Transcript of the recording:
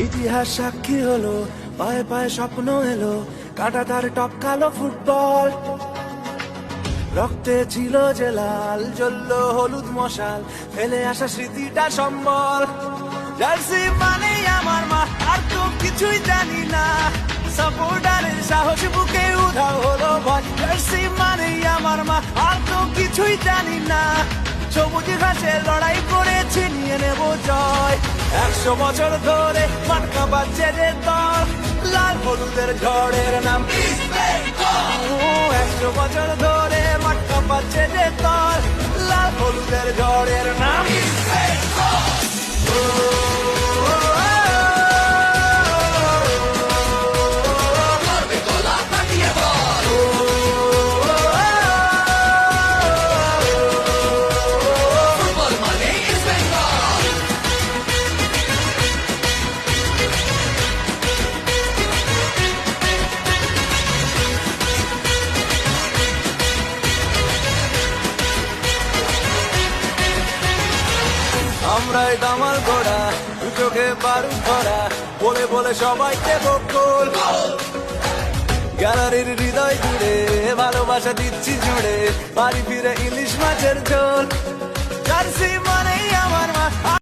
ইতিহাস সাক্ষী হলো, পায়ে পায়ে স্বপ্ন এলো, কাটা তার টপকালো ফুটবল। রক্তে ছিল যে লাল, জ্বলল হলুদ মশাল, ফেলে আসা স্মৃতিটা সম্বল। জার্সি মানে আমার মা, আর তো কিছুই জানি না, সাপোর্টারের সাহস বুকে উধাও হলো ভয়। জার্সি মানে আমার মা, আর তো কিছুই জানি না, সবুজ ঘাসে লড়াই করেছি, নিয়ে নেব জয়। 100 বছর ধরে মাঠ কাঁপাচ্ছে যে দল, লাল হলুদের ঝড়ের নাম ইস্ট বেঙ্গল। 100 বছর ধরে মাঠ কাঁপাচ্ছে যে দল, লাল হলুদের ঝড়ের নাম ইস্ট বেঙ্গল। আমরাই দামাল ঘোড়া, দু চোখে বারুদ ভরা, বলে বলে সবাইকে বকুল। গ্যালারির হৃদয় জুড়ে ভালোবাসা দিচ্ছি জুড়ে, বাড়ি ফিরে ইলিশ মাছের ঝোল। জার্সি মানেই